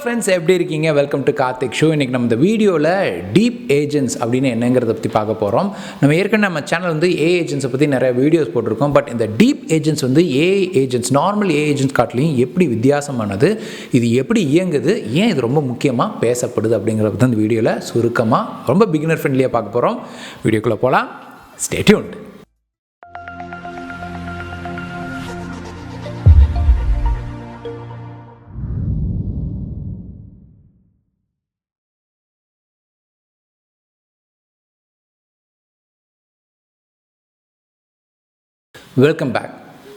Friends, எப்படி இருக்கீங்க? Welcome to Karthik show. இன்றைக்கி நம்ம இந்த வீடியோவில் டீப் ஏஜென்ட்ஸ் அப்படின்னு என்னங்கிறத பற்றி பார்க்க போகிறோம். நம்ம சேனல் வந்து ஏஐ ஏஜென்ட்ஸை பற்றி நிறைய வீடியோஸ் போட்டிருக்கோம். பட் இந்த டீப் ஏஜென்ட்ஸ் வந்து AI agents normal AI agents காட்டிலையும் எப்படி வித்தியாசமானது, இது எப்படி இயங்குது, ஏன் இது ரொம்ப முக்கியமாக பேசப்படுது அப்படிங்கிறத பற்றி இந்த வீடியோவில் சுருக்கமாக ரொம்ப பிகினர் ஃப்ரெண்ட்லியாக பார்க்க போகிறோம். வீடியோக்குள்ளே போகலாம். Stay tuned. Welcome back.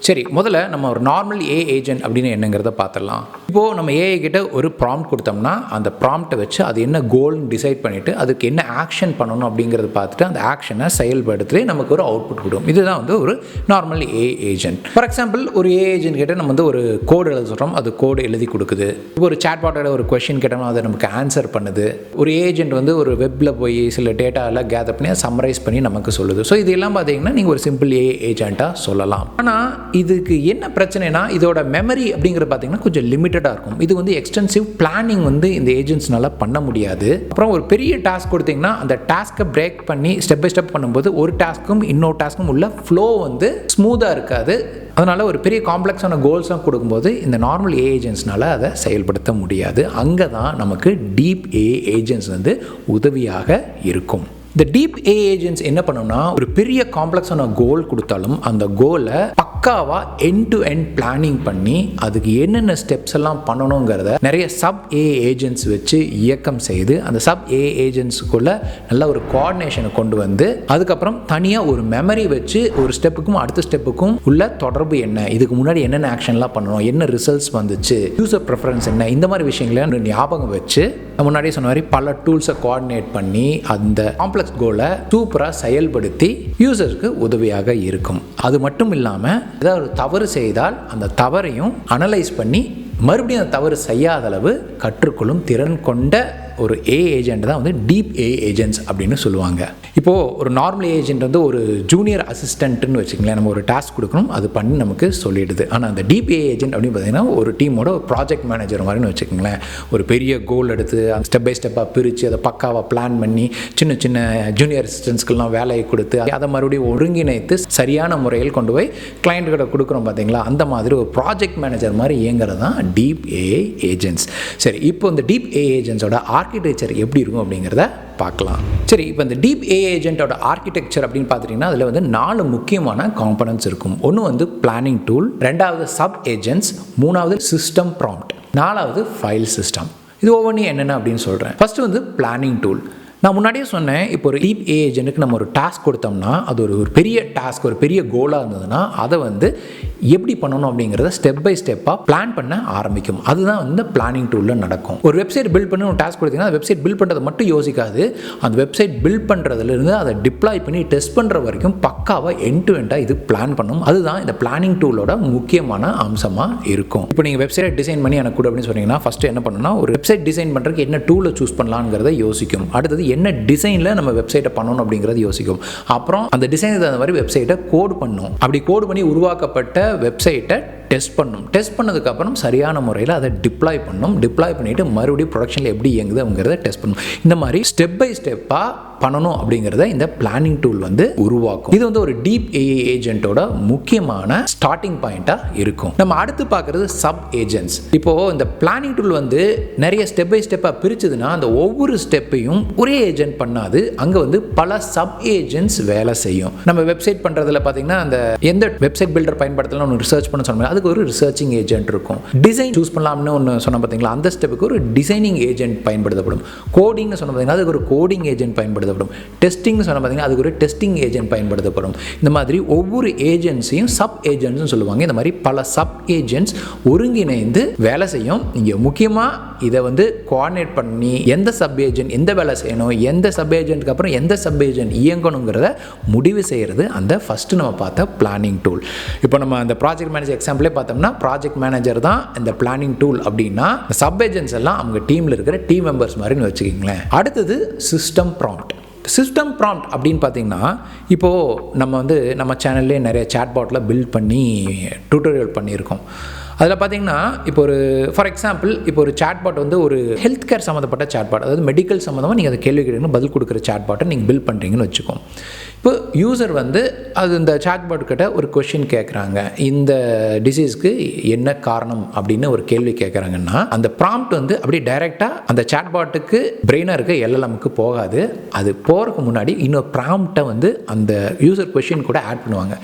சரி, முதல்ல நம்ம ஒரு நார்மல் ஏஐ ஏஜென்ட் அப்படின்னு என்னங்கிறத பார்த்துடலாம். இப்போது நம்ம ஏஐ கிட்ட ஒரு ப்ராம்ப்ட் கொடுத்தோம்னா அந்த ப்ராம்ப்டை வச்சு அது என்ன கோல்னு டிசைட் பண்ணிவிட்டு அதுக்கு என்ன ஆக்ஷன் பண்ணணும் அப்படிங்கிறத பார்த்துட்டு அந்த ஆக்ஷனை செயல்படுத்தி நமக்கு ஒரு அவுட்புட் கொடுக்கும். இதுதான் வந்து ஒரு normal AI agent. For example, ஒரு ஏஐ ஏஜென்ட் கிட்ட நம்ம வந்து ஒரு கோடு எழுத சொல்கிறோம், அது கோடு எழுதி கொடுக்குது. இப்போ ஒரு சாட்பாட்டோட ஒரு கொஷின் கேட்டோம்னா அதை நமக்கு ஆன்சர் பண்ணுது. ஒரு ஏஜென்ட் வந்து ஒரு வெப்பில் போய் சில டேட்டாவெல்லாம் கேதர் பண்ணி அதை சம்மரைஸ் பண்ணி நமக்கு சொல்லுது. ஸோ இதெல்லாம் பார்த்தீங்கன்னா நீங்கள் ஒரு சிம்பிள் ஏஐ ஏஜென்ட்டாக சொல்லலாம். ஆனால் இதுக்கு என்ன பிரச்சனைனா, இதோட மெமரி அப்படிங்கிறது பார்த்தீங்கன்னா கொஞ்சம் லிமிட்டடாக இருக்கும். இது வந்து எக்ஸ்டென்சிவ் பிளானிங் வந்து இந்த ஏஜென்ட்ஸ்னால பண்ண முடியாது. அப்புறம் ஒரு பெரிய டாஸ்க் கொடுத்தீங்கன்னா அந்த டாஸ்க்கை பிரேக் பண்ணி ஸ்டெப் பை ஸ்டெப் பண்ணும்போது ஒரு டாஸ்க்கும் இன்னொரு டாஸ்க்கும் உள்ள ஃப்ளோ வந்து ஸ்மூத்தாக இருக்காது. அதனால் ஒரு பெரிய காம்ப்ளெக்ஸான கோல்ஸ்லாம் கொடுக்கும்போது இந்த நார்மல் ஏஐ ஏஜென்ட்ஸ்னால அதை செயல்படுத்த முடியாது. அங்கே தான் நமக்கு டீப் ஏஐ ஏஜென்ட்ஸ் வந்து உதவியாக இருக்கும். இந்த டீப் ஏஐ ஏஜென்ட்ஸ் என்ன பண்ணணும்னா, ஒரு பெரிய காம்ப்ளெக்ஸான கோல் கொடுத்தாலும் அந்த கோலை பக்காவாக எண்ட் டு எண்ட் பிளானிங் பண்ணி அதுக்கு என்னென்ன ஸ்டெப்ஸ் எல்லாம் பண்ணணுங்கிறத நிறைய சப் ஏஐ ஏஜென்ட்ஸ் வச்சு இயக்கம் செய்து அந்த சப் ஏஐ ஏஜென்ட்ஸுக்குள்ள நல்ல ஒரு கோஆர்டினேஷனை கொண்டு வந்து அதுக்கப்புறம் தனியாக ஒரு மெமரி வச்சு ஒரு ஸ்டெப்புக்கும் அடுத்த ஸ்டெப்புக்கும் உள்ள தொடர்பு என்ன, இதுக்கு முன்னாடி என்னென்ன ஆக்ஷன்லாம் பண்ணணும், என்ன ரிசல்ட்ஸ் வந்துச்சு, யூசர் ப்ரிஃபரன்ஸ் என்ன, இந்த மாதிரி விஷயங்களை ஞாபகம் வச்சு முன்னாடியே சொன்ன மாதிரி பல டூல்ஸை கோஆர்டினேட் பண்ணி அந்த காம்ப்ளெக்ஸ் கோலை சூப்பராக செயல்படுத்தி யூசருக்கு உதவியாக இருக்கும். அது மட்டும் இல்லாமல் ஏதாவது ஒரு தவறு செய்தால் அந்த தவறையும் அனலைஸ் பண்ணி மறுபடியும் அந்த தவறு செய்யாத அளவு கற்றுக்கொள்ளும் திறன் கொண்ட ஒரு ஏஐ ஏஜென்ட் தான் வந்து டீப் ஏஐ ஏஜென்ட்ஸ் அப்படின்னு சொல்லுவாங்க. இப்போது ஒரு நார்மல் ஏஜென்ட் வந்து ஒரு ஜூனியர் அசிஸ்டன்ட்னு வச்சுக்கங்களேன், நம்ம ஒரு டாஸ்க் கொடுக்கணும், அது பண்ணி நமக்கு சொல்லிடுது. ஆனால் அந்த டீப் ஏஐ ஏஜென்ட் அப்படின்னு பார்த்தீங்கன்னா ஒரு டீமோட ஒரு ப்ராஜெக்ட் மேனேஜர் மாதிரின்னு வச்சுக்கோங்களேன். ஒரு பெரிய கோல் எடுத்து ஸ்டெப் பை ஸ்டெப்பாக பிரித்து அதை பக்காவாக பிளான் பண்ணி சின்ன சின்ன ஜூனியர் அசிஸ்டன்ட்ஸ்க்கெல்லாம் வேலையை கொடுத்து அதை மறுபடியும் ஒருங்கிணைத்து சரியான முறையில் கொண்டு போய் கிளைண்ட்டுக்கிட்ட கொடுக்குறோம் பார்த்தீங்களா, அந்த மாதிரி ஒரு ப்ராஜெக்ட் மேனேஜர் மாதிரி இயங்குறது தான் டீப் ஏஐ ஏஜென்ட்ஸ். சரி, இப்போ இந்த டீப் ஏஐ ஏஜென்ட்ஸோட ஆர்கிடெக்சர் எப்படி இருக்கும் அப்படிங்கிறத பார்க்கலாம். சரி, இப்போ இந்த டீப் ஏஐ ஏஜென்ட்டோட ஆர்கிடெக்சர் அப்படின்னு பார்த்துட்டிங்கன்னா அதில் வந்து 4 முக்கியமான காம்பனன்ட்ஸ் இருக்கும். ஒன்று வந்து பிளானிங் டூல், ரெண்டாவது சப் ஏஜென்ட்ஸ், மூணாவது சிஸ்டம் ப்ராம்ப்ட், நாலாவது ஃபைல் சிஸ்டம். இது ஒவ்வொன்றும் என்னென்ன அப்படின்னு சொல்கிறேன். ஃபஸ்ட்டு வந்து பிளானிங் டூல். நான் முன்னாடியே சொன்னேன், இப்போ ஒரு டீப் ஏஐ ஏஜென்ட்டுக்கு நம்ம ஒரு டாஸ்க் கொடுத்தோம்னா அது ஒரு பெரிய டாஸ்க், ஒரு பெரிய கோலாக இருந்ததுன்னா அதை வந்து எப்படி பண்ணணும் அப்படிங்கிறத ஸ்டெப் பை ஸ்டெப்பாக பிளான் பண்ண ஆரம்பிக்கும். அதுதான் வந்து பிளானிங் டூலில் நடக்கும். ஒரு வெப்சைட் பில்ட் பண்ணி ஒரு டாஸ்க் கொடுத்தீங்கன்னா அந்த வெப்சைட் பில்ட் பண்ணுறது மட்டும் யோசிக்காது, அந்த வெப்சைட் பில்ட் பண்ணுறதுலேருந்து அதை டிப்ளாய் பண்ணி டெஸ்ட் பண்ணுற வரைக்கும் பக்காவாக எண்ட் டு எண்டாக இது பிளான் பண்ணும். அதுதான் இந்த பிளானிங் டூலோட முக்கியமான அம்சமாக இருக்கும். இப்போ நீங்கள் வெப்சைட் டிசைன் பண்ணி எனக்கு கூட அப்படின்னு சொன்னீங்கன்னா ஃபஸ்ட்டு என்ன பண்ணணும்னா, ஒரு வெப்சைட் டிசைன் பண்ணுறதுக்கு என்ன டூலை சூஸ் பண்ணலாங்கிறத யோசிக்கும். அடுத்தது என்ன டிசைனில் நம்ம வெப்சைட்டை பண்ணணும் அப்படிங்கிறது யோசிக்கும். அப்புறம் அந்த டிசைனுக்கு தகுந்த மாதிரி வெப்சைட்டை கோட் பண்ணணும். அப்படி கோட் பண்ணி உருவாக்கப்பட்ட வெப்சைட்டை டெஸ்ட் பண்ணணும். டெஸ்ட் பண்ணதுக்கப்புறம் சரியான முறையில் அதை டிப்ளாய் பண்ணணும். டிப்ளாய் பண்ணிவிட்டு மறுபடியும் ப்ரொடக்ஷனில் எப்படி இயங்குது அப்படிங்கிறத டெஸ்ட் பண்ணணும். இந்த மாதிரி ஸ்டெப் பை ஸ்டெப்பாக பண்ணணும் அப்படிங்கிறத இந்த பிளானிங் டூல் வந்து உருவாக்கும். இது வந்து ஒரு டீப் ஏஐ ஏஜென்ட்டோட முக்கியமான ஸ்டார்டிங் பாயிண்ட்டாக இருக்கும். நம்ம அடுத்து பார்க்குறது சப் ஏஜென்ட்ஸ். இப்போது இந்த பிளானிங் டூல் வந்து நிறைய ஸ்டெப் பை ஸ்டெப்பாக பிரிச்சதுன்னா அந்த ஒவ்வொரு ஸ்டெப்பையும் ஒரே ஏஜென்ட் பண்ணாது, அங்கே வந்து பல சப் ஏஜென்ட்ஸ் வேலை செய்யும். நம்ம வெப்சைட் பண்ணுறதுல பார்த்தீங்கன்னா அந்த எந்த வெப்சைட் பில்டர் பயன்படுத்தலாம் ஒன்று ரிசர்ச் பண்ண சொன்னால் அதுக்கு ஒரு ரிசர்ச்சிங் ஏஜென்ட் இருக்கும். டிசைன் சூஸ் பண்ணலாம்னு ஒன்று சொன்ன பார்த்தீங்களா, அந்த ஸ்டெப்புக்கு ஒரு டிசைனிங் ஏஜென்ட் பயன்படுத்தப்படும். கோடிங்னு சொன்ன பார்த்தீங்கன்னா அதுக்கு ஒரு கோடிங் ஏஜென்ட் பயன்படுத்தப்படும். டெஸ்டிங் சொன்ன பார்த்தீங்கன்னா அதுக்கு ஒரு டெஸ்டிங் ஏஜென்ட் பயன்படுத்தப்படும். இந்த மாதிரி ஒவ்வொரு ஏஜென்சியும் சப் ஏஜென்ட்ஸ் சொல்லுவாங்க. இந்த மாதிரி பல சப் ஏஜென்ட்ஸ் ஒருங்கிணைந்து வேலை செய்யும். இங்கே முக்கியமாக இதை வந்து கோஆர்டினேட் பண்ணி எந்த சப் ஏஜென்ட் எந்த வேலை செய்யணும், எந்த சப் ஏஜென்ட்டுக்கு அப்புறம் எந்த சப் ஏஜென்ட் இயங்கணுங்கிறத முடிவு செய்கிறது அந்த ஃபஸ்ட்டு நம்ம பார்த்த பிளானிங் டூல். இப்போ நம்ம அந்த ப்ராஜெக்ட் மேனேஜர் எக்ஸாம்பிளே பார்த்தோம்னா ப்ராஜெக்ட் மேனேஜர் தான் இந்த பிளானிங் டூல் அப்படின்னா சப் ஏஜென்ட்ஸ் எல்லாம் அவங்க டீமில் இருக்கிற டீம் மெம்பர்ஸ் மாதிரின்னு வச்சுக்கிங்களேன். அடுத்தது சிஸ்டம் ப்ராம்ப்ட். சிஸ்டம் ப்ராம்ப்ட் அப்படின்னு பார்த்தீங்கன்னா, இப்போது நம்ம சேனல்லே நிறைய சாட்பாட்டில் பில்ட் பண்ணி டியூட்டோரியல் பண்ணியிருக்கோம். அதில் பார்த்தீங்கன்னா இப்போ ஒரு ஃபார் எக்ஸாம்பிள் இப்போ ஒரு சாட்பாட் வந்து ஒரு ஹெல்த் கேர் சம்மந்தப்பட்ட சாட்பாட், அதாவது மெடிக்கல் சம்மந்தமாக நீங்கள் அதை கேள்வி கேட்கணும் பதில் கொடுக்குற சாட்பாட்டை நீங்கள் பில்ட் பண்ணுறீங்கன்னு வச்சுக்கோம். இப்போ யூசர் வந்து அது இந்த சாட்பாட் கிட்ட ஒரு கொஷின் கேட்குறாங்க, இந்த டிசீஸ்க்கு என்ன காரணம் அப்படின்னு ஒரு கேள்வி கேட்குறாங்கன்னா அந்த ப்ராம்ப்ட் வந்து அப்படியே டைரெக்டாக அந்த சாட்பாட்டுக்கு பிரெயினாக இருக்க எல்எல்எம்க்கு போகாது. அது போகிறதுக்கு முன்னாடி இன்னொரு ப்ராம்ப்டை வந்து அந்த யூசர் கொஷின் கூட ஆட் பண்ணுவாங்க.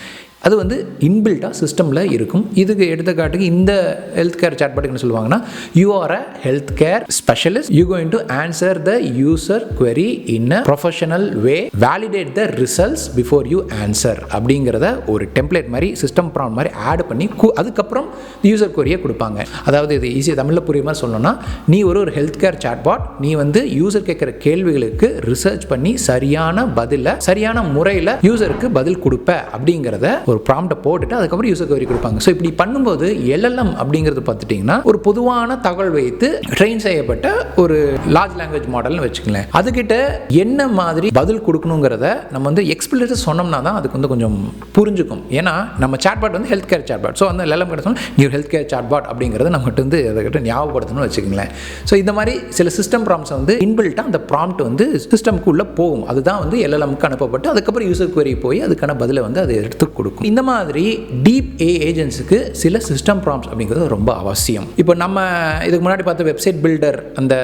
அது வந்து இன்பில்ட்டாக சிஸ்டமில் இருக்கும். இதுக்கு எடுத்துக்காட்டுக்கு இந்த ஹெல்த் கேர் சாட்பாட்டுக்கு என்ன சொல்லுவாங்கன்னா, you are a health care specialist, you going to answer the user query in a professional way, validate the results before you answer அப்படிங்கிறத ஒரு டெம்ப்ளேட் மாதிரி சிஸ்டம் ப்ராம்ப்ட் மாதிரி ஆட் பண்ணி அதுக்கப்புறம் யூசர் query-யை கொடுப்பாங்க. அதாவது இது ஈஸியாக தமிழில் புரியுற மாதிரி சொல்லணும்னா, நீ ஒரு ஹெல்த் கேர் சாட்பாட், நீ வந்து யூசர் கேட்குற கேள்விகளுக்கு ரிசர்ச் பண்ணி சரியான பதிலை சரியான முறையில் யூசருக்கு பதில் கொடுப்ப அப்படிங்கிறத ஒரு ப்ராம்ப்டை போட்டுட்டு அதுக்கப்புறம் யூசர் query கொடுப்பாங்க. ஸோ இப்படி பண்ணும்போது எல்எல்எம் அப்படிங்கிறது பார்த்துட்டிங்கன்னா ஒரு பொதுவான தகவல் வைத்து ட்ரெயின் செய்யப்பட்ட ஒரு லார்ஜ் லாங்குவேஜ் மாடல்னு வச்சுக்கலேன். அதுக்கிட்ட என்ன மாதிரி பதில் கொடுக்கணுங்கிறத நம்ம வந்து எக்ஸ்பிளிசிட்டாக சொன்னோம்னா தான் அதுக்கு வந்து கொஞ்சம் புரிஞ்சுக்கும். ஏன்னா நம்ம சாட்பாட் வந்து ஹெல்த் கேர் சாட்பாட், ஸோ அந்த எல்எல்எம் கிட்ட சொன்னால் நீ ஒரு ஹெல்த் கேர் சாட்பாட் அப்படிங்கிறத நம்மகிட்ட வந்து அதுக்கிட்ட ஞாபகப்படுத்தணும்னு வச்சுக்கங்களேன். ஸோ இந்த மாதிரி சில சிஸ்டம் ப்ராம்ப்ட்ஸ் வந்து இன்பில்ட்டாக அந்த ப்ராம்ப்ட் வந்து சிஸ்டம்க்கு உள்ளே போகும். அதுதான் வந்து எல்எல்எம்க்கு அனுப்பப்பட்டு அதுக்கப்புறம் யூசர் query போய் அதுக்கான பதிலை வந்து அதை எடுத்து கொடுக்கும். இந்த மாதிரி டீப் ஏ ஏஜென்ட்ஸுக்கு சில சிஸ்டம் ப்ராம்ப்ட்ஸ் அப்படிங்கிறது ரொம்ப அவசியம். இப்போ நம்ம இதுக்கு முன்னாடி பார்த்த வெப்சைட் பில்டர் அந்த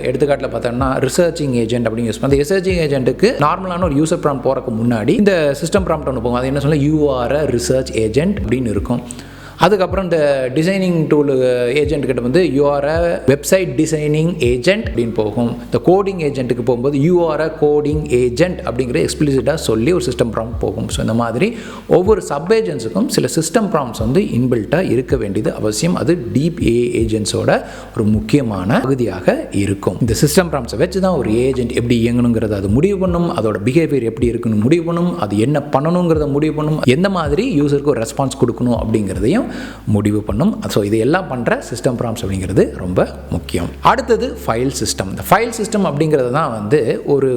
எடுத்துக்காட்டில் பார்த்தோம்னா ரிசர்ச்சிங் ஏஜென்ட் அப்படின்னு யூஸ் பண்ணி அந்த ரிசர்ச்சிங் ஏஜென்ட்டுக்கு நார்மலான ஒரு யூசர் ப்ராம்ப்ட் போகிறதுக்கு முன்னாடி இந்த சிஸ்டம் ப்ராம்ப்ட் ஒன்று போகும். அது என்ன சொல்ல, you are a research agent அப்படின்னு இருக்கும். அதுக்கப்புறம் இந்த டிசைனிங் டூல் ஏஜென்ட் கிட்ட வந்து you are a website designing agent அப்படின்னு போகும். இந்த கோடிங் ஏஜென்ட்டுக்கு போகும்போது you are a coding agent அப்படிங்கிற எக்ஸ்பிளிசிட்டாக சொல்லி ஒரு சிஸ்டம் ப்ராம்ப்ட் போகும். ஸோ இந்த மாதிரி ஒவ்வொரு சப் ஏஜென்ட்ஸுக்கும் சில சிஸ்டம் ப்ராம்ப்ட்ஸ் வந்து இன்பில்ட்டாக இருக்க வேண்டியது அவசியம். அது டீப் ஏ ஏஜென்ட்ஸோட ஒரு முக்கியமான பகுதியாக இருக்கும். இந்த சிஸ்டம் ப்ராம்ப்ட்ஸை வச்சு தான் ஒரு ஏஜென்ட் எப்படி இயங்கணுங்கிறத அது முடிவு பண்ணும், அதோட பிஹேவியர் எப்படி இருக்குன்னு முடிவு பண்ணும், அது என்ன பண்ணணுங்கிறத முடிவு பண்ணும், எந்த மாதிரி யூசருக்கு ஒரு ரெஸ்பான்ஸ் கொடுக்கணும் அப்படிங்கிறதையும் முடிவு பண்ணும். ஸோ இது எல்லாம் பண்ணுற சிஸ்டம் ப்ராம்ப்ட்ஸ் அப்படிங்கிறது ரொம்ப முக்கியம். அடுத்தது ஃபைல் சிஸ்டம். இந்த ஃபைல் சிஸ்டம் அப்படிங்கிறது தான் வந்து ஒரு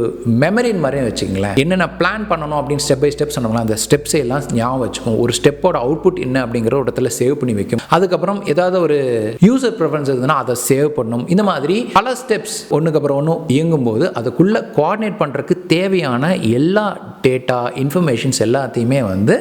மெமரின் மாதிரியே வச்சுங்களேன். என்னென்ன பிளான் பண்ணணும் அப்படின்னு ஸ்டெப் பை ஸ்டெப் சொன்னோம்னா அந்த ஸ்டெப்ஸை எல்லாம் ஞாபகம் வச்சுக்கும். ஒரு ஸ்டெப்போட அவுட்புட் என்ன அப்படிங்கிற ஒரு இடத்துல சேவ் பண்ணி வைக்கும். அதுக்கப்புறம் ஏதாவது ஒரு யூசர் ப்ரிஃபரன்ஸ் இருந்ததுன்னா அதை சேவ் பண்ணும். இந்த மாதிரி பல ஸ்டெப்ஸ் ஒன்றுக்கு அப்புறம் ஒன்று இயங்கும் போது அதுக்குள்ளே கோஆர்டினேட் பண்ணுறதுக்கு தேவையான எல்லா டேட்டா இன்ஃபர்மேஷன்ஸ் எல்லாத்தையுமே வந்து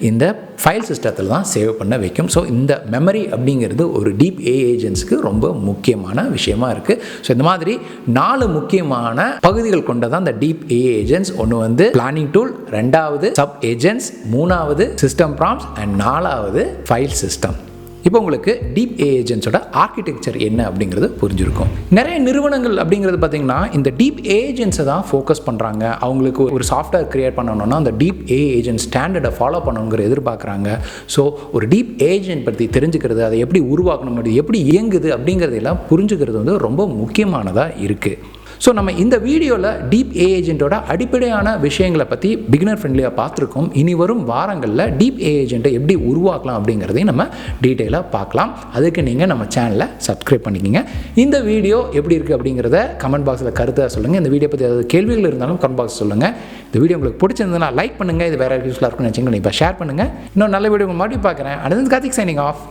இந்த ஃபைல் சிஸ்டத்தில் தான் சேவ் பண்ண வைக்கும். ஸோ இந்த மெமரி அப்படிங்கிறது ஒரு டீப் ஏ ஏஜென்ட்ஸ்க்கு ரொம்ப முக்கியமான விஷயமா இருக்குது. ஸோ இந்த மாதிரி 4 முக்கியமான பகுதிகள் கொண்டதான் இந்த டீப் ஏ ஏஜென்ட்ஸ். ஒன்று வந்து பிளானிங் டூல், 2வது சப் ஏஜென்ட்ஸ், 3வது சிஸ்டம் ப்ராம்ப்ட்ஸ் அண்ட் 4வது ஃபைல் சிஸ்டம். இப்போ உங்களுக்கு டீப் ஏ ஏஜென்ட்ஸோட ஆர்கிடெக்சர் என்ன அப்படிங்கிறது புரிஞ்சிருக்கும். நிறைய நிறுவனங்கள் அப்படிங்கிறது பார்த்தீங்கன்னா இந்த டீப் ஏஜென்ட்ஸை தான் ஃபோக்கஸ் பண்ணுறாங்க. அவங்களுக்கு ஒரு சாஃப்ட்வேர் கிரியேட் பண்ணணும்னா அந்த டீப் ஏ ஏஜென்ட் ஸ்டாண்டர்டை ஃபாலோ பண்ணணுங்கிற எதிர்பார்க்குறாங்க. ஸோ ஒரு டீப் ஏஜென்ட் பற்றி தெரிஞ்சுக்கிறது, அதை எப்படி உருவாக்கணும், அது எப்படி இயங்குது அப்படிங்கிறதெல்லாம் புரிஞ்சுக்கிறது வந்து ரொம்ப முக்கியமானதாக இருக்குது. ஸோ நம்ம இந்த வீடியோவில் டீப் ஏ ஏஜென்ட்டோட அடிப்படையான விஷயங்களை பற்றி பிகினர் ஃப்ரெண்ட்லியாக பார்த்துருக்கோம். இனி வரும் வாரங்களில் டீப் ஏ ஏஜென்ட்டை எப்படி உருவாக்கலாம் அப்படிங்கிறதையும் நம்ம டீட்டெயிலாக பார்க்கலாம். அதுக்கு நீங்கள் நம்ம சேனலை சப்ஸ்கிரைப் பண்ணிக்கோங்க. இந்த வீடியோ எப்படி இருக்குது அப்படிங்கிறத கமெண்ட் பாக்ஸில் கருத்தாக சொல்லுங்கள். இந்த வீடியோ பற்றி ஏதாவது கேள்விகள் இருந்தாலும் கமெண்ட் பாக்ஸ் சொல்லுங்கள். இந்த வீடியோ உங்களுக்கு பிடிச்சிருந்ததுன்னா லைக் பண்ணுங்கள். இது வேறு யூஸ்ஃபுல்லாக இருக்குன்னு நினச்சிங்கன்னா இப்போ ஷேர் பண்ணுங்கள். இன்னும் நல்ல வீடியோ மறுபடியும் பார்க்குறேன். அடுத்தது கார்த்திக் சைனிங் ஆஃப்.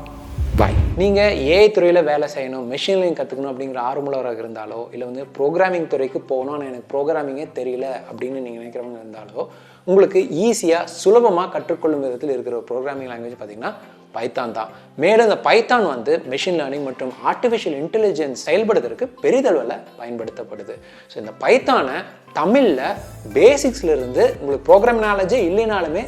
பாய். நீங்கள் ஏஐ துறையில் வேலை செய்யணும், மெஷின் லேர்னிங் கற்றுக்கணும் அப்படிங்கிற ஆர்வலராக இருந்தாலோ, இல்லை வந்து ப்ரோக்ராமிங் துறைக்கு போகணும்னு எனக்கு ப்ரோக்ராமிங்கே தெரியல அப்படின்னு நீங்கள் நினைக்கிறவங்க இருந்தாலோ, உங்களுக்கு ஈஸியாக சுலபமாக கற்றுக்கொள்ளும் விதத்தில் இருக்கிற ஒரு ப்ரோக்ராமிங் லாங்குவேஜ் பார்த்திங்கன்னா பைத்தான் தான். மேலும் இந்த பைத்தான் வந்து மெஷின் லேர்னிங் மற்றும் ஆர்டிஃபிஷியல் இன்டெலிஜென்ஸ் செயல்படுத்துறதுக்கு பெரிதளவில் பயன்படுத்தப்படுது. ஸோ இந்த பைத்தானை தமிழில் பேசிக்ஸ்லேருந்து உங்களுக்கு ப்ரோக்ராம் நாலேஜே இல்லைனாலுமே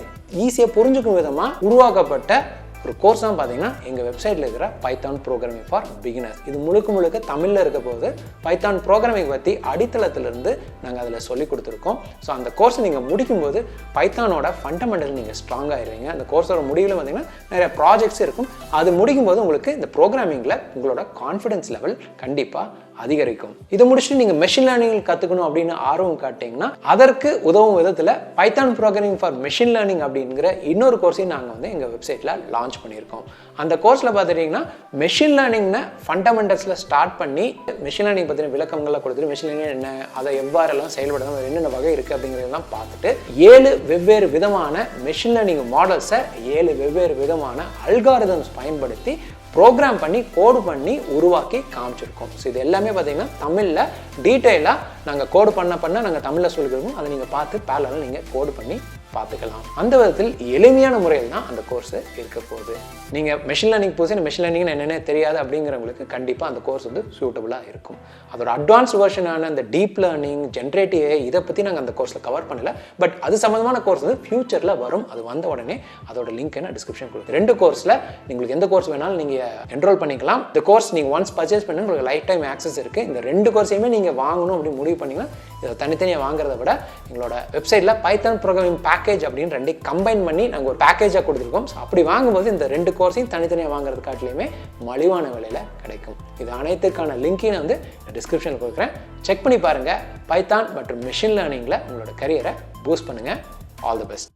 ஈஸியாக புரிஞ்சுக்கும் விதமாக உருவாக்கப்பட்ட ஒரு கோர்ஸ் தான் பார்த்தீங்கன்னா எங்கள் வெப்சைட்டில் இருக்கிற பைத்தான் ப்ரோக்ராமிங் ஃபார் பிகினர்ஸ். இது முழுக்க தமிழில் இருக்க போது பைத்தான் ப்ரோக்ராமிங் பற்றி அடித்தளத்திலிருந்து நாங்கள் அதில் சொல்லி கொடுத்துருக்கோம். ஸோ அந்த கோர்ஸை நீங்கள் முடிக்கும்போது பைத்தானோட ஃபண்டமெண்டல் நீங்கள் ஸ்ட்ராங்காக இருங்க. அந்த கோர்ஸோட முடிவில் பார்த்தீங்கன்னா நிறைய ப்ராஜெக்ட்ஸ் இருக்கும். அது முடிக்கும்போது உங்களுக்கு இந்த ப்ரோக்ராமிங்கில் உங்களோட கான்ஃபிடன்ஸ் லெவல் கண்டிப்பாக அதிகரிக்கும். இதை முடிச்சுட்டு நீங்கள் மெஷின் லேர்னிங் கற்றுக்கணும் அப்படின்னு ஆர்வம் காட்டிங்கன்னா அதற்கு உதவும் விதத்தில் Python programming for machine learning அப்படிங்கிற இன்னொரு கோர்ஸையும் நாங்கள் வந்து எங்கள் வெப்சைட்டில் லான்ச் பண்ணியிருக்கோம். அந்த கோர்ஸில் பார்த்துட்டிங்கன்னா மெஷின் லேர்னிங்னு ஃபண்டமெண்டல்ஸில் ஸ்டார்ட் பண்ணி மெஷின் லேர்னிங் பற்றின விளக்கங்கள்லாம் கொடுத்துட்டு மெஷின் லேர்னிங் என்ன, அதை எவ்வாறெல்லாம் செயல்படுத்தணும், அது என்னென்ன வகை இருக்குது அப்படிங்கிறதெல்லாம் பார்த்துட்டு 7 வெவ்வேறு விதமான மெஷின் லேர்னிங் மாடல்ஸை 7 வெவ்வேறு விதமான அல்காரிதம்ஸ் பயன்படுத்தி ப்ரோக்ராம் பண்ணி கோடு பண்ணி உருவாக்கி காமிச்சிருக்கோம். ஸோ இது எல்லாமே பார்த்தீங்கன்னா தமிழில் டீட்டெயிலாக நாங்கள் கோடு பண்ண நாங்கள் தமிழில் சொல்லிக்கிறோம். அதை நீங்கள் பார்த்து பேரலாக நீங்கள் கோடு பண்ணி பார்த்துக்கலாம். அந்த விதத்தில் எளிமையான முறையில் தான் அந்த கோர்ஸ் இருக்க போகுது. நீங்கள் மெஷின் லேர்னிங் புதுசு மெஷின் லேர்னிங் என்னென்ன தெரியாது அப்படிங்கிறவங்களுக்கு கண்டிப்பாக அந்த கோர்ஸ் வந்து சூட்டபுளாக இருக்கும். அதோட அட்வான்ஸ் வெர்ஷனான அந்த டீப் லேர்னிங், ஜென்ரேட்டிவ் AI இதை பற்றி நாங்கள் அந்த கோர்ஸில் கவர் பண்ணல. பட் அது சம்மந்தமான கோர்ஸ் வந்து ஃபியூச்சரில் வரும். அது வந்த உடனே அதோட லிங்க் நான் டிஸ்கிரிப்ஷன் கொடுக்குறேன். 2 கோர்ஸில் உங்களுக்கு எந்த கோர்ஸ் வேணாலும் நீங்கள் என்ரோல் பண்ணிக்கலாம். இந்த கோர்ஸ் நீங்கள் ஒன்ஸ் பர்ச்சேஸ் பண்ணி உங்களுக்கு லைஃப் டைம் ஆக்சஸ் இருக்குது. இந்த 2 கோர்ஸையுமே நீங்கள் வாங்கணும் அப்படின்னு முடிவு பண்ணிங்கன்னா இதை தனித்தனியாக வாங்குறத விட எங்களோட வெப்சைட்டில் பைத்தான் ப்ரோக்ராமிங் பேக்கேஜ் அப்படின்னு 2 கம்பைன் பண்ணி நாங்கள் ஒரு பேக்கேஜாக கொடுத்துருக்கோம். ஸோ அப்படி வாங்கும்போது இந்த 2 கோர்ஸையும் தனித்தனியாக வாங்குறது காட்டிலையுமே மலிவான விலையில் கிடைக்கும். இது அனைத்துக்கான லிங்கையும் நான் வந்து டிஸ்கிரிப்ஷனில் கொடுக்குறேன். செக் பண்ணி பாருங்கள். பைத்தான் மற்றும் மெஷின் லேர்னிங்கில் உங்களோட கரியரை பூஸ்ட் பண்ணுங்கள். All the best.